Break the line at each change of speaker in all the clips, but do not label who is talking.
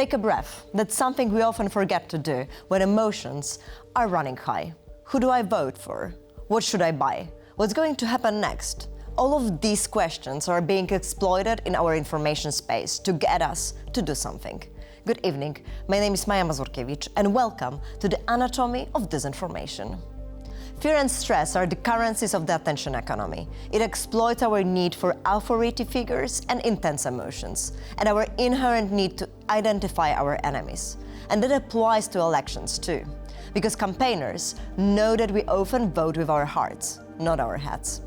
Take a breath. That's something we often forget to do when emotions are running high. Who do I vote for? What should I buy? What's going to happen next? All of these questions are being exploited in our information space to get us to do something. Good evening, my name is Maja Mazurkiewicz and welcome to the Anatomy of Disinformation. Fear and stress are the currencies of the attention economy. It exploits our need for authority figures and intense emotions, and our inherent need to identify our enemies. And that applies to elections too, because campaigners know that we often vote with our hearts, not our heads.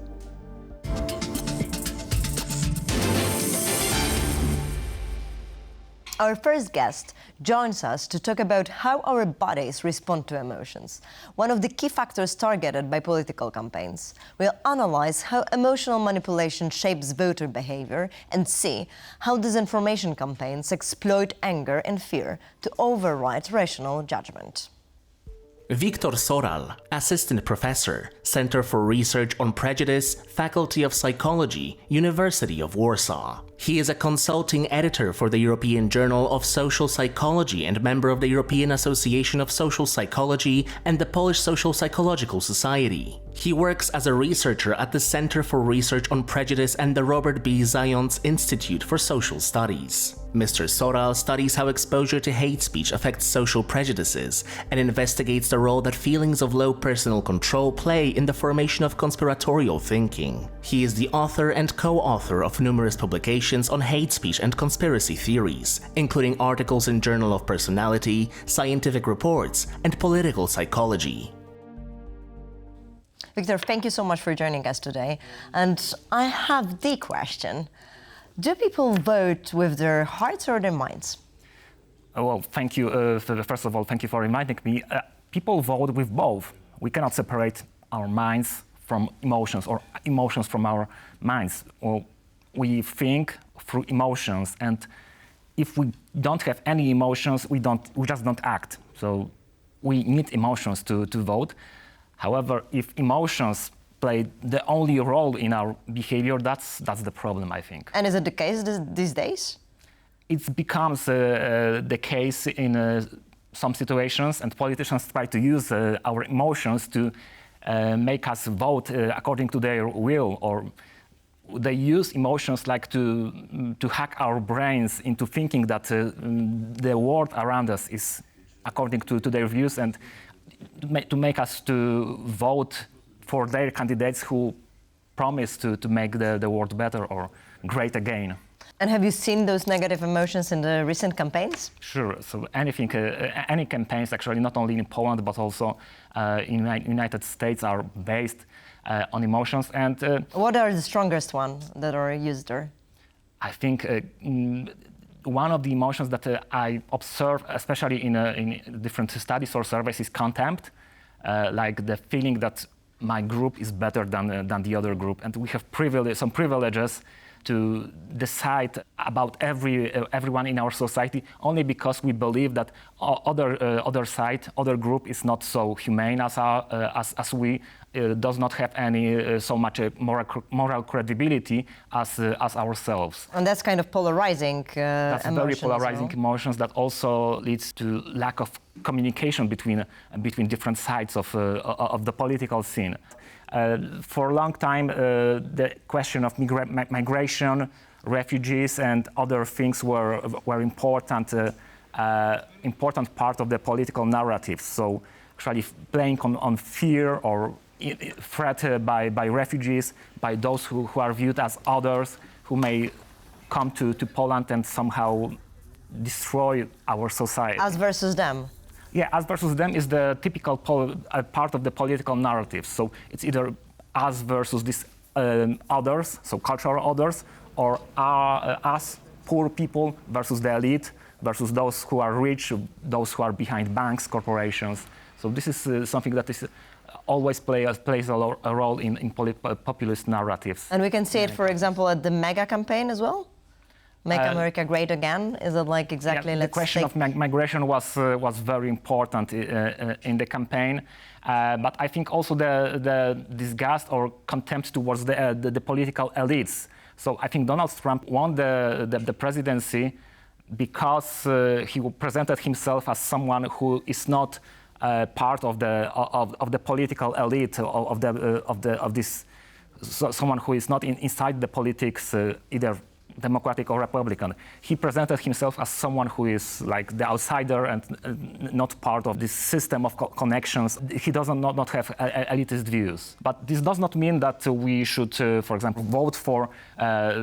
Our first guest joins us to talk about how our bodies respond to emotions, one of the key factors targeted by political campaigns. We'll analyze how emotional manipulation shapes voter behavior and see how disinformation campaigns exploit anger and fear to override rational judgment.
Viktor Soral, Assistant Professor, Center for Research on Prejudice, Faculty of Psychology, University of Warsaw. He is a consulting editor for the European Journal of Social Psychology and member of the European Association of Social Psychology and the Polish Social Psychological Society. He works as a researcher at the Center for Research on Prejudice and the Robert B. Zając Institute for Social Studies. Mr. Soral studies how exposure to hate speech affects social prejudices and investigates the role that feelings of low personal control play in the formation of conspiratorial thinking. He is the author and co-author of numerous publications on hate speech and conspiracy theories, including articles in Journal of Personality, Scientific Reports, and Political Psychology.
Viktor, thank you so much for joining us today. And I have the question. Do people vote with their hearts or their minds?
Well, thank you. First of all, thank you for reminding me. People vote with both. We cannot separate our minds from emotions or emotions from our minds. Well, we think through emotions, and if we don't have any emotions, we just don't act. So we need emotions to vote. However, if emotions play the only role in our behavior, that's the problem, I think.
And is it the case these days?
It becomes the case in some situations, and politicians try to use our emotions to make us vote according to their will, or they use emotions like to hack our brains into thinking that the world around us is according to their views, and to make us to vote for their candidates who promise to make the world better or great again.
And have you seen those negative emotions in the recent campaigns?
Sure. So any campaigns, actually, not only in Poland but also in the United States, are based on emotions. And
what are the strongest ones that are used there?
I think one of the emotions that I observe, especially in different studies or surveys, is contempt, like the feeling that my group is better than the other group, and we have some privileges to decide about everyone in our society only because we believe that other group is not so humane as we, does not have any so much moral credibility as ourselves.
And that's kind of polarizing
That's very polarizing emotions that also leads to lack of communication between different sides of the political scene. For a long time, the question of migration, refugees, and other things were important part of the political narrative. So, actually, playing on fear or threat by refugees, by those who are viewed as others, who may come to Poland and somehow destroy our society.
Us versus them.
Yeah, us versus them is the typical part of the political narrative. So it's either us versus these others, so cultural others, or us, poor people, versus the elite, versus those who are rich, those who are behind banks, corporations. So this is something that is always plays a role in populist narratives.
And we can see it, for example, at the MAGA campaign as well? Make America Great Again? Is it like exactly?
Yeah, the question of migration was very important in the campaign, but I think also the disgust or contempt towards the political elites. So I think Donald Trump won the presidency because he presented himself as someone who is not part of the political elite of this, someone who is not inside the politics, either Democratic or Republican. He presented himself as someone who is like the outsider and not part of this system of connections. He does not have elitist views. But this does not mean that we should, for example, vote for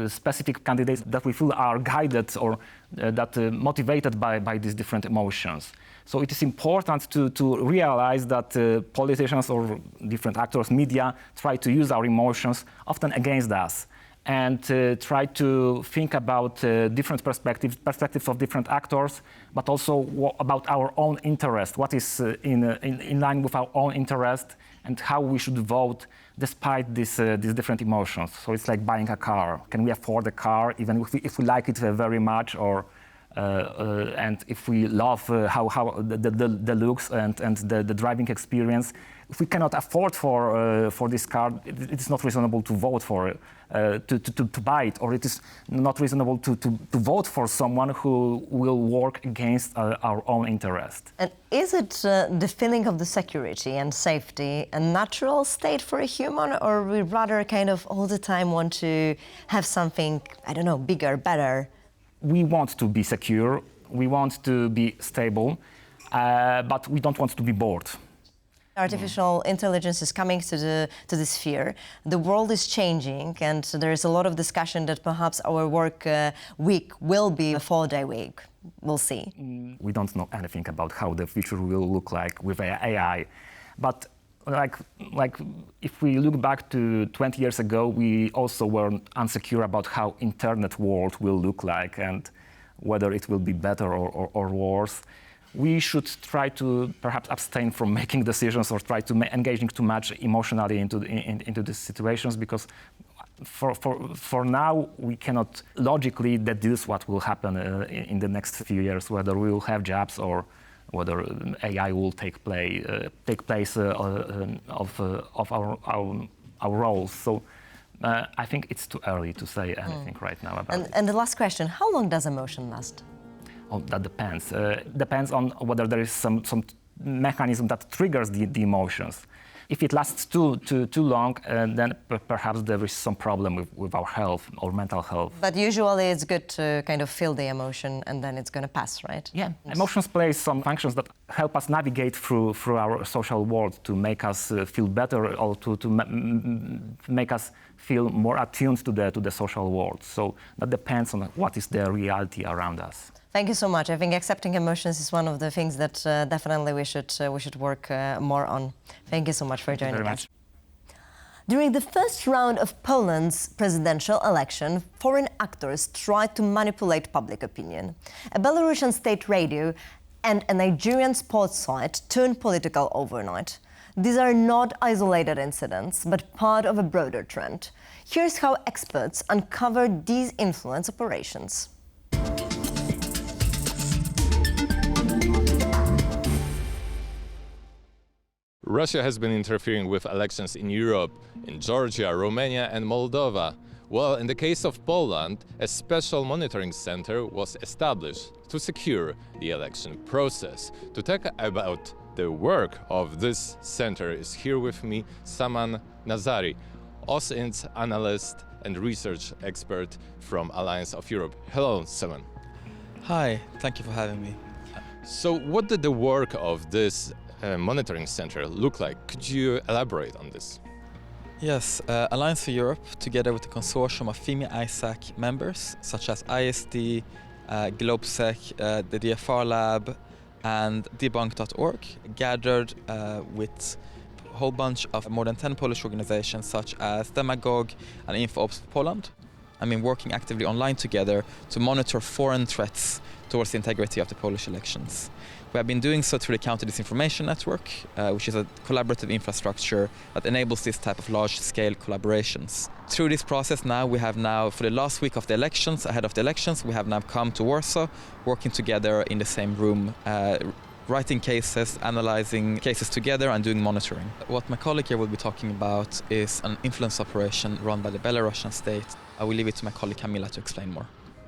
specific candidates that we feel are guided or that motivated by these different emotions. So it is important to realize that politicians or different actors, media, try to use our emotions often against us, and try to think about different perspectives of different actors, but also about our own interest, what is in line with our own interest, and how we should vote despite these different emotions. So it's like buying a car. Can we afford a car, even if we like it very much, or and if we love how the looks and the driving experience? If we cannot afford for this car, it is not reasonable to vote for it, to buy it, or it is not reasonable to vote for someone who will work against our own interest.
And is it the feeling of the security and safety a natural state for a human, or we rather kind of all the time want to have something, I don't know, bigger, better?
We want to be secure, we want to be stable, but we don't want to be bored.
Artificial intelligence is coming to the sphere. The world is changing, and there is a lot of discussion that perhaps our work week will be a 4-day week. We'll see.
We don't know anything about how the future will look like with AI, but like if we look back to 20 years ago, we also were unsecure about how internet world will look like and whether it will be better or worse. We should try to perhaps abstain from making decisions or try to engaging too much emotionally into these situations, because for now we cannot logically deduce what will happen in the next few years, whether we will have jobs or whether AI will take place of our roles. So I think it's too early to say anything right now about it.
And the last question: how long does emotion last?
Oh, that depends. Depends on whether there is some mechanism that triggers the emotions. If it lasts too long, then perhaps there is some problem with our health or mental health.
But usually it's good to kind of feel the emotion and then it's going to pass, right?
Yeah, emotions play some functions that help us navigate through our social world, to make us feel better, or to make us feel more attuned to the social world. So that depends on what is the reality around us.
Thank you so much. I think accepting emotions is one of the things that definitely we should work more on. Thank you so much for joining us. During the first round of Poland's presidential election, foreign actors tried to manipulate public opinion. A Belarusian state radio and a Nigerian sports site turned political overnight. These are not isolated incidents, but part of a broader trend. Here's how experts uncovered these influence operations.
Russia has been interfering with elections in Europe, in Georgia, Romania and Moldova. Well, in the case of Poland, a special monitoring center was established to secure the election process. To talk about the work of this center is here with me Saman Nazari, OSINT analyst and research expert from Alliance of Europe. Hello, Saman.
Hi, thank you for having me.
So what did the work of this monitoring center look like? Could you elaborate on this?
Yes, Alliance for Europe, together with a consortium of FIMI ISAC members, such as ISD, GlobeSec, the DFR Lab, and debunk.org, gathered with a whole bunch of more than 10 Polish organizations, such as Demagog and InfoOps Poland. I mean, working actively online together to monitor foreign threats towards the integrity of the Polish elections. We have been doing so through the Counter Disinformation Network, which is a collaborative infrastructure that enables this type of large-scale collaborations. Through this process now, for the last week of the elections, ahead of the elections, we have now come to Warsaw, working together in the same room, writing cases, analyzing cases together and doing monitoring. What my colleague here will be talking about is an influence operation run by the Belarusian state. I will leave it to my colleague Kamila to explain more.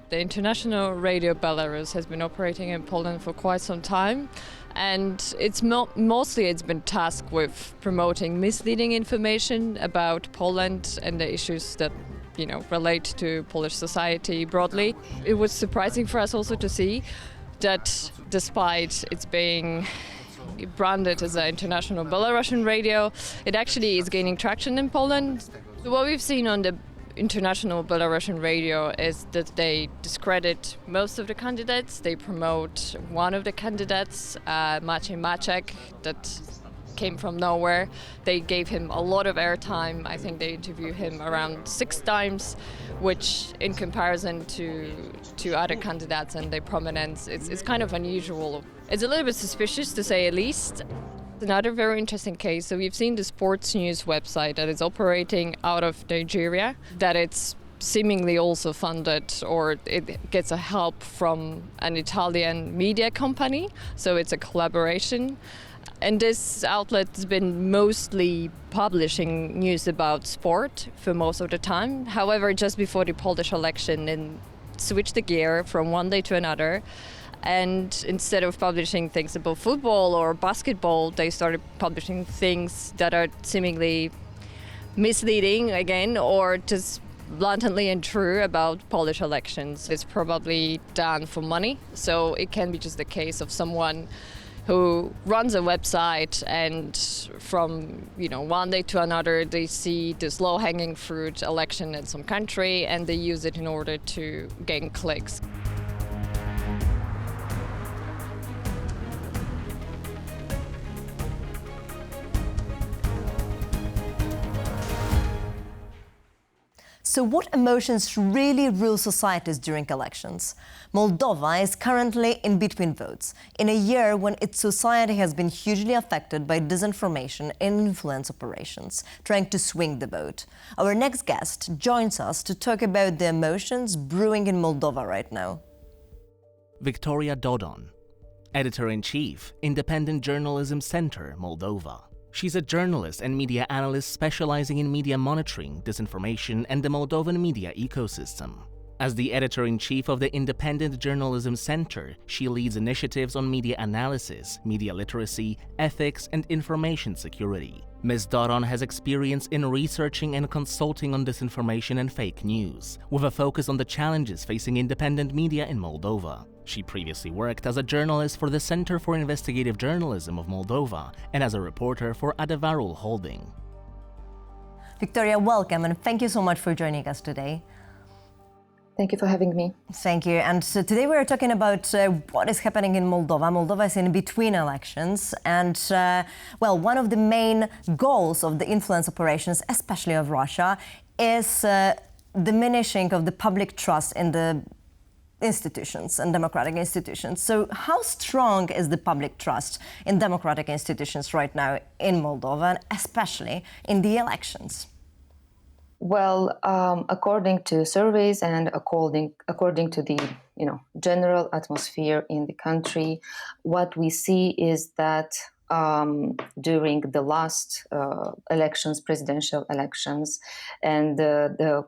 The international radio Belarus has been operating in Poland for quite some time, and it's mostly been tasked with promoting misleading information about Poland and the issues that relate to Polish society broadly. It was surprising for us also to see that despite its being branded as an international Belarusian radio, it actually is gaining traction in Poland. What we've seen on the international Belarusian radio is that they discredit most of the candidates. They promote one of the candidates, Maciej Maciek, that came from nowhere. They gave him a lot of airtime. I think they interviewed him around 6 times, which in comparison to other candidates and their prominence, it's kind of unusual. It's a little bit suspicious, to say at least. Another very interesting case, so we've seen the sports news website that is operating out of Nigeria, that it's seemingly also funded, or it gets a help from an Italian media company, so it's a collaboration. And this outlet has been mostly publishing news about sport for most of the time. However, just before the Polish election, it switched the gear from one day to another. And instead of publishing things about football or basketball, they started publishing things that are seemingly misleading again, or just blatantly untrue about Polish elections. It's probably done for money. So it can be just the case of someone who runs a website and from one day to another they see this low-hanging fruit election in some country and they use it in order to gain clicks.
So what emotions really rule societies during elections? Moldova is currently in between votes, in a year when its society has been hugely affected by disinformation and influence operations, trying to swing the vote. Our next guest joins us to talk about the emotions brewing in Moldova right now.
Victoria Dodon, Editor-in-Chief, Independent Journalism Center, Moldova. She's a journalist and media analyst specializing in media monitoring, disinformation, and the Moldovan media ecosystem. As the editor-in-chief of the Independent Journalism Center, she leads initiatives on media analysis, media literacy, ethics, and information security. Ms. Dodon has experience in researching and consulting on disinformation and fake news, with a focus on the challenges facing independent media in Moldova. She previously worked as a journalist for the Center for Investigative Journalism of Moldova and as a reporter for Adevărul Holding.
Victoria, welcome, and thank you so much for joining us today.
Thank you for having me.
Thank you. And so today we are talking about what is happening in Moldova. Moldova is in between elections. And, one of the main goals of the influence operations, especially of Russia, is diminishing of the public trust in the institutions and democratic institutions. So how strong is the public trust in democratic institutions right now in Moldova, and especially in the elections?
Well, according to surveys and according to the general atmosphere in the country, what we see is that during the last elections, presidential elections, and the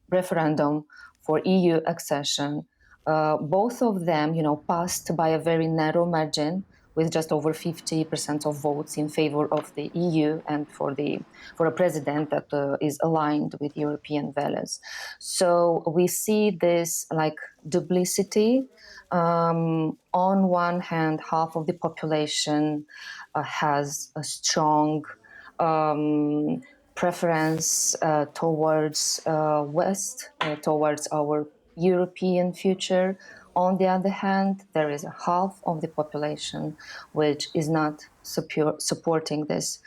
referendum for EU accession, both of them, passed by a very narrow margin, with just over 50% of votes in favor of the EU and for a president that is aligned with European values. So we see this like duplicity. On one hand, half of the population has a strong preference towards West, towards our European future. On the other hand, there is a half of the population which is not supporting this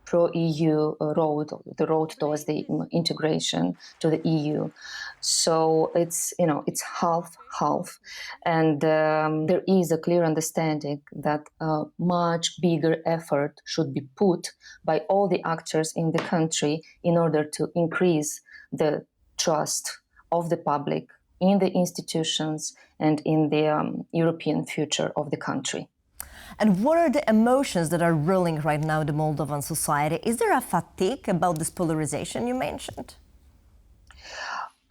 pro-EU road, the road towards the integration to the EU. So it's half, and there is a clear understanding that a much bigger effort should be put by all the actors in the country in order to increase the trust of the public in the institutions and in the European future of the country.
And what are the emotions that are ruling right now the Moldovan society? Is there a fatigue about this polarization you mentioned?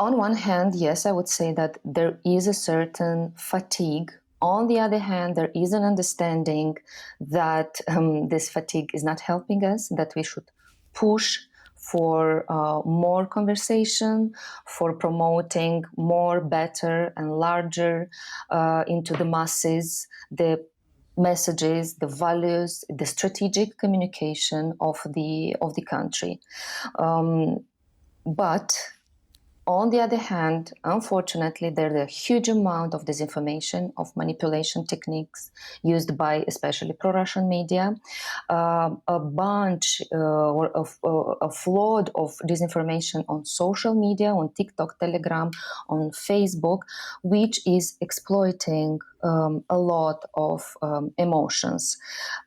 On one hand, yes, I would say that there is a certain fatigue. On the other hand, there is an understanding that this fatigue is not helping us, that we should push for more conversation, for promoting more, better, and larger into the masses, the messages, the values, the strategic communication of the country. But on the other hand, unfortunately, there's a huge amount of disinformation, of manipulation techniques used by especially pro-Russian media, a bunch or a flood of disinformation on social media, on TikTok, Telegram, on Facebook, which is exploiting a lot of emotions.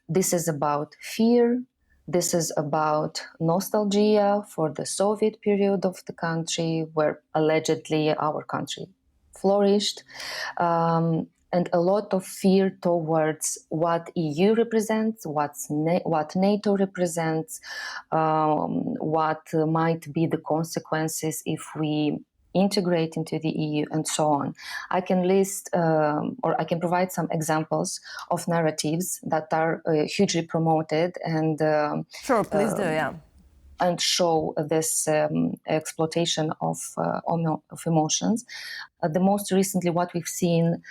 This is about fear. This is about nostalgia for the Soviet period of the country, where allegedly our country flourished, and a lot of fear towards what EU represents, what NATO represents, what might be the consequences if we integrate into the EU, and so on. I can list or I can provide some examples of narratives that are hugely promoted and
Sure, please do, yeah.
and show this exploitation of emotions. The most recently, what we've seen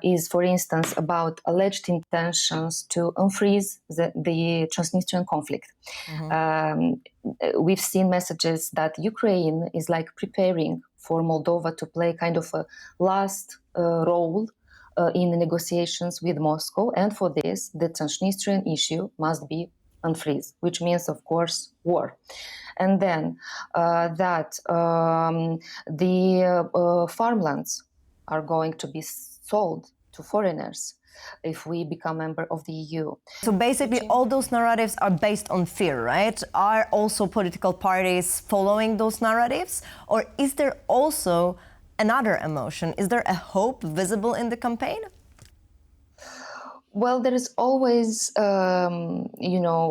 is, for instance, about alleged intentions to unfreeze the Transnistrian conflict. We've seen messages that Ukraine is like preparing for Moldova to play kind of a last role in the negotiations with Moscow, and for this, the Transnistrian issue must be unfreeze, which means, of course, war. And then that the farmlands are going to be sold to foreigners if we become member of the EU.
So basically all those narratives are based on fear, right? Are also political parties following those narratives? Or is there also another emotion? Is there a hope visible in the campaign?
Well, there is always, a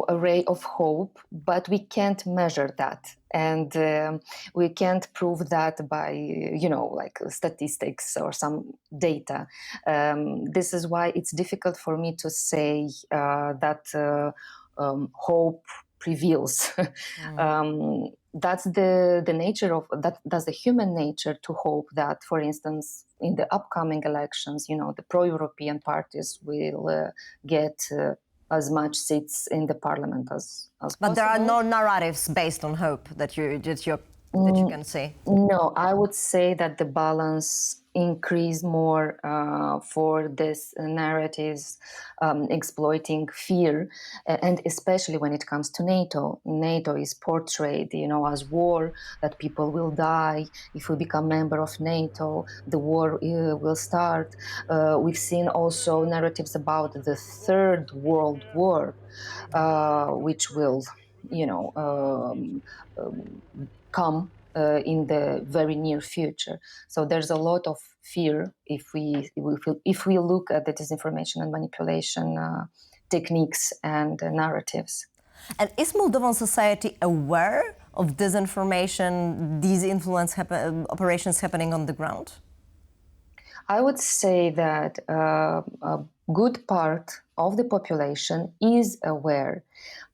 ray of hope, but we can't measure that. And we can't prove that by, like statistics or some data. This is why it's difficult for me to say that hope prevails. That's the nature of that. That's the human nature to hope that, for instance, in the upcoming elections, the pro-European parties will get as much seats in the parliament as possible.
But there are no narratives based on hope that you can see.
No, I would say that the balance increase more for this narratives exploiting fear, and especially when it comes to NATO. NATO is portrayed, as war, that people will die if we become member of NATO. The war will start. We've seen also narratives about the Third World War, which will, come in the very near future. So there's a lot of fear if we look at the disinformation and manipulation techniques and narratives.
And is Moldovan society aware of disinformation, these influence operations happening on the ground?
I would say that a good part of the population is aware,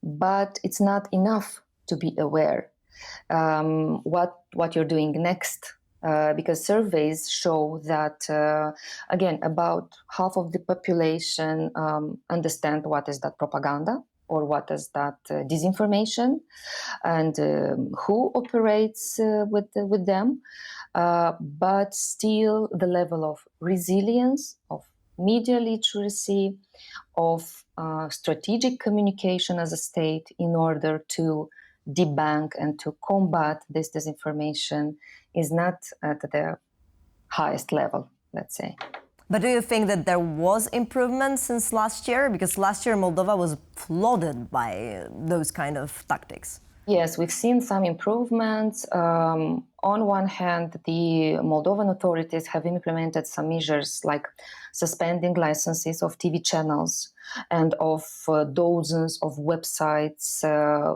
but it's not enough to be aware. What you're doing next, because surveys show that again about half of the population understand what is that propaganda or what is that disinformation, and who operates with them, but still the level of resilience, of media literacy, of strategic communication as a state in order to debunk and to combat this disinformation is not at the highest level, let's say.
But do you think that there was improvement since last year? Because last year Moldova was flooded by those kind of tactics.
Yes, we've seen some improvements. on one hand, the Moldovan authorities have implemented some measures like suspending licenses of TV channels and of dozens of websites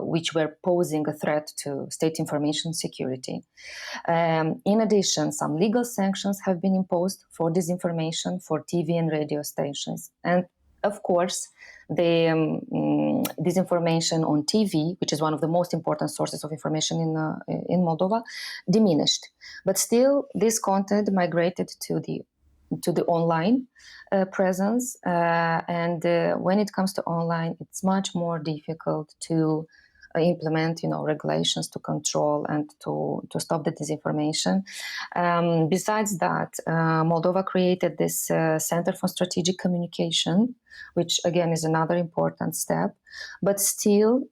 which were posing a threat to state information security. In addition, some legal sanctions have been imposed for disinformation for TV and radio stations. And of course, the disinformation on TV, which is one of the most important sources of information in Moldova, diminished. But still, this content migrated to the online presence. And when it comes to online, it's much more difficult to implement, regulations to control and to stop the disinformation. Besides that, Moldova created this Center for Strategic Communication, which again is another important step. But still,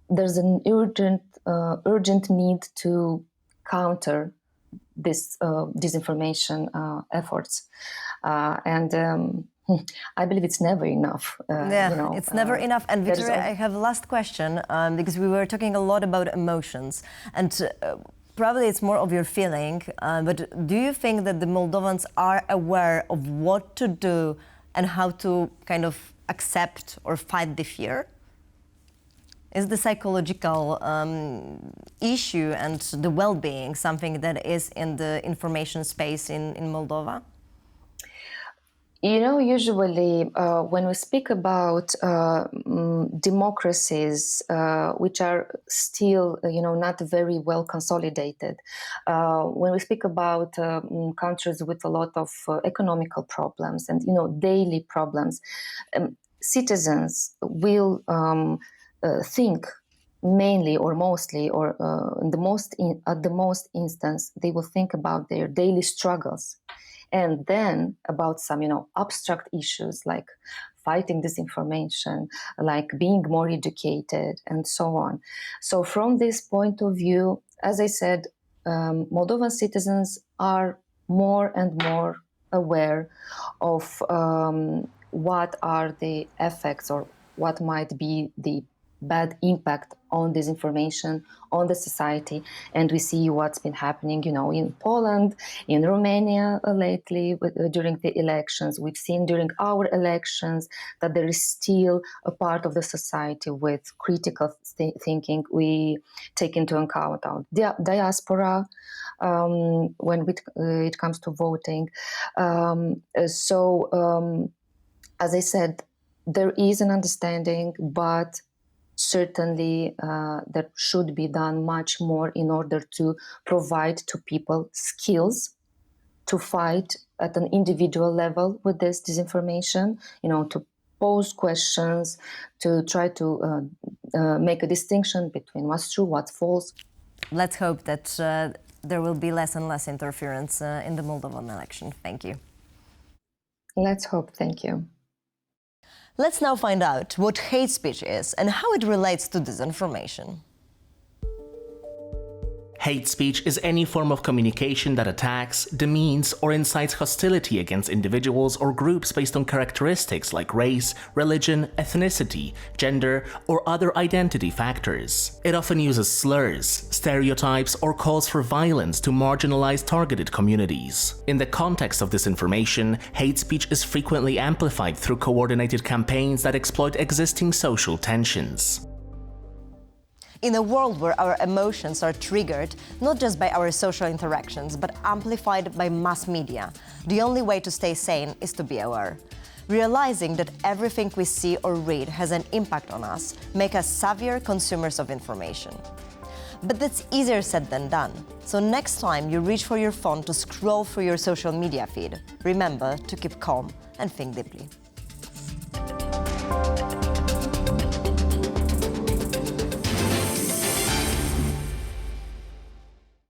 there's an urgent need to counter this disinformation efforts, and I believe it's never enough.
It's never enough. And Victoria, I have a last question, because we were talking a lot about emotions, and probably it's more of your feeling, but do you think that the Moldovans are aware of what to do and how to kind of accept or fight the fear? Is the psychological issue and the well-being something that is in the information space in Moldova?
Usually when we speak about democracies which are still, not very well consolidated, when we speak about countries with a lot of economical problems and, daily problems, citizens will think mainly or mostly, or at the most instance, they will think about their daily struggles. And then about some, abstract issues like fighting disinformation, like being more educated, and so on. So from this point of view, as I said, Moldovan citizens are more and more aware of what are the effects or what might be the bad impact on disinformation on the society. And we see what's been happening, in Poland, in Romania lately during the elections. We've seen during our elections that there is still a part of the society with critical thinking we take into account the diaspora when it comes to voting. As I said, there is an understanding, but certainly there should be done much more in order to provide to people skills to fight at an individual level with this disinformation, to pose questions, to try to make a distinction between what's true, what's false.
Let's hope that there will be less and less interference in the Moldovan election. Thank you.
Let's hope. Thank you.
Let's now find out what hate speech is and how it relates to disinformation.
Hate speech is any form of communication that attacks, demeans, or incites hostility against individuals or groups based on characteristics like race, religion, ethnicity, gender, or other identity factors. It often uses slurs, stereotypes, or calls for violence to marginalize targeted communities. In the context of disinformation, hate speech is frequently amplified through coordinated campaigns that exploit existing social tensions.
In a world where our emotions are triggered not just by our social interactions, but amplified by mass media, the only way to stay sane is to be aware. Realizing that everything we see or read has an impact on us makes us savvier consumers of information. But that's easier said than done. So next time you reach for your phone to scroll through your social media feed, remember to keep calm and think deeply.